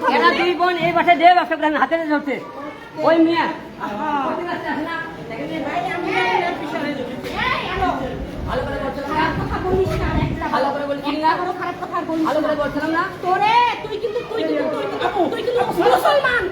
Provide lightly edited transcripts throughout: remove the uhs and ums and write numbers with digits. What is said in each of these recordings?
এরা দুই বোন এই বাসায় দিয়ে ব্যবসা করে হাতে ধরছে ওই মিয়া ভালো করে বলছিলাম না ভালো করে বলছিলাম না তোরে তুই কিন্তু মুসলমান মুসলমান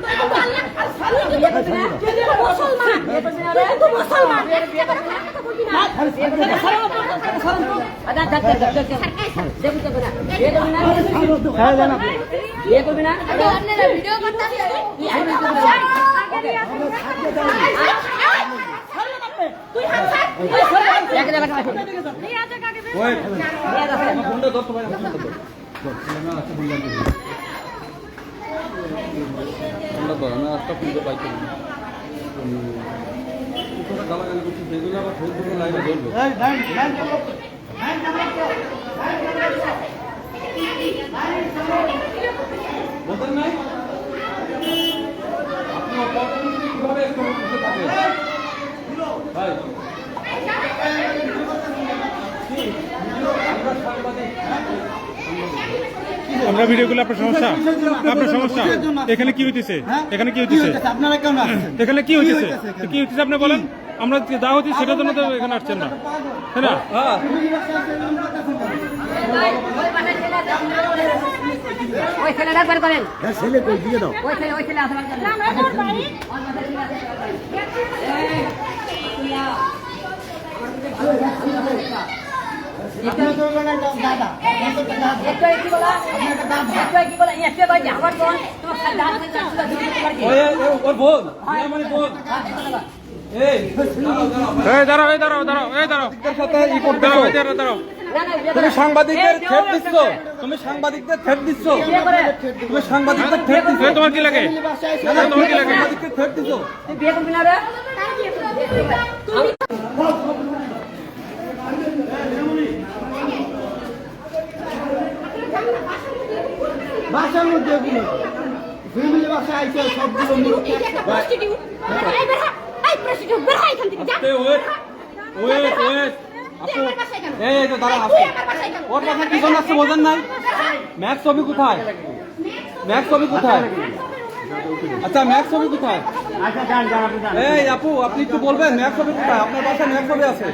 আমরা ভিডিওগুলো আপনার সমস্যা এখানে কি হইতেছে এখানে কি হইতেছে আপনারা কেমন আছেন এখানে কি হইতেছে কি হইতেছে আপনি বলেন আমরা যা হচ্ছে সেটার জন্য তো এখানে আসছেন না তাই না ওই ছেলেটা বের করেন ছেলে কই দিয়ে দাও ওই ছেলে আসবার জন্য তুমি সাংবাদিকদের থ্রেট দিচ্ছ তুমি সাংবাদিকদের থ্রেট দিচ্ছ তুমি সাংবাদিকদের থ্রেট দিচ্ছ তোমার কি লাগে তোমার কি লাগে সাংবাদিকদের থ্রেট দিচ্ছ বিয়ে করবি না রে বাসার মধ্যে এগুলো ফ্যামিলি বাসায় আইছে সবগুলো এই তো দাঁড়া আসো ওর কথা কি জন্য আসছে বোঝেন নাই ম্যাক্স ছবি কোথায় আচ্ছা ম্যাক্স ছবি কোথায় এই আপু আপনি একটু বলবেন ম্যাক্স ছবি কোথায় আপনার বাসায় ম্যাক্স ছবি আছে